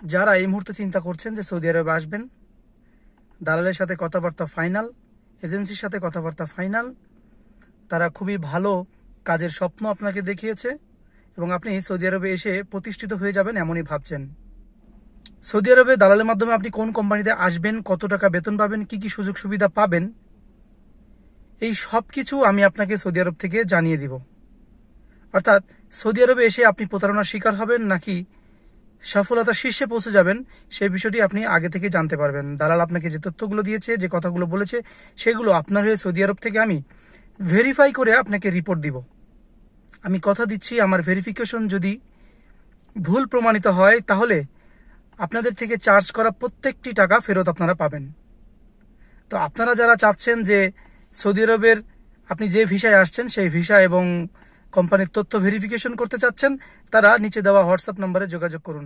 যারা এই মুহূর্তে চিন্তা করছেন যে সৌদি আরবে আসবেন, দালালের সাথে কথাবার্তা ফাইনাল, এজেন্সির সাথে কথাবার্তা ফাইনাল, তারা খুবই ভালো কাজের স্বপ্ন আপনাকে দেখিয়েছে এবং আপনি সৌদি আরবে এসে প্রতিষ্ঠিত হয়ে যাবেন এমনই ভাবছেন। সৌদি আরবে দালালের মাধ্যমে আপনি কোন কোম্পানিতে আসবেন, কত টাকা বেতন পাবেন, কি কি সুযোগ সুবিধা পাবেন, এই সব কিছু আমি আপনাকে সৌদি আরব থেকে জানিয়ে দিব। অর্থাৎ সৌদি আরবে এসে আপনি প্রতারণার শিকার হবেন নাকি সফলতার শীর্ষে পৌঁছে যাবেন, সেই বিষয়টি আপনি আগে থেকে জানতে পারবেন। দালাল আপনাকে যে তথ্যগুলো দিয়েছে, যে কথাগুলো বলেছে, সেগুলো আপনার হয়ে সৌদি আরব থেকে আমি ভেরিফাই করে আপনাকে রিপোর্ট দিব। আমি কথা দিচ্ছি, আমার ভেরিফিকেশন যদি ভুল প্রমাণিত হয় তাহলে আপনাদের থেকে চার্জ করা প্রত্যেকটি টাকা ফেরত আপনারা পাবেন। তো আপনারা যারা চাচ্ছেন যে সৌদি আরবের আপনি যে ভিসায় আসছেন সেই ভিসা এবং কোম্পানির তথ্য ভেরিফিকেশন করতে চাচ্ছেন, তারা নিচে দেওয়া হোয়াটসঅ্যাপ নম্বরে যোগাযোগ করুন।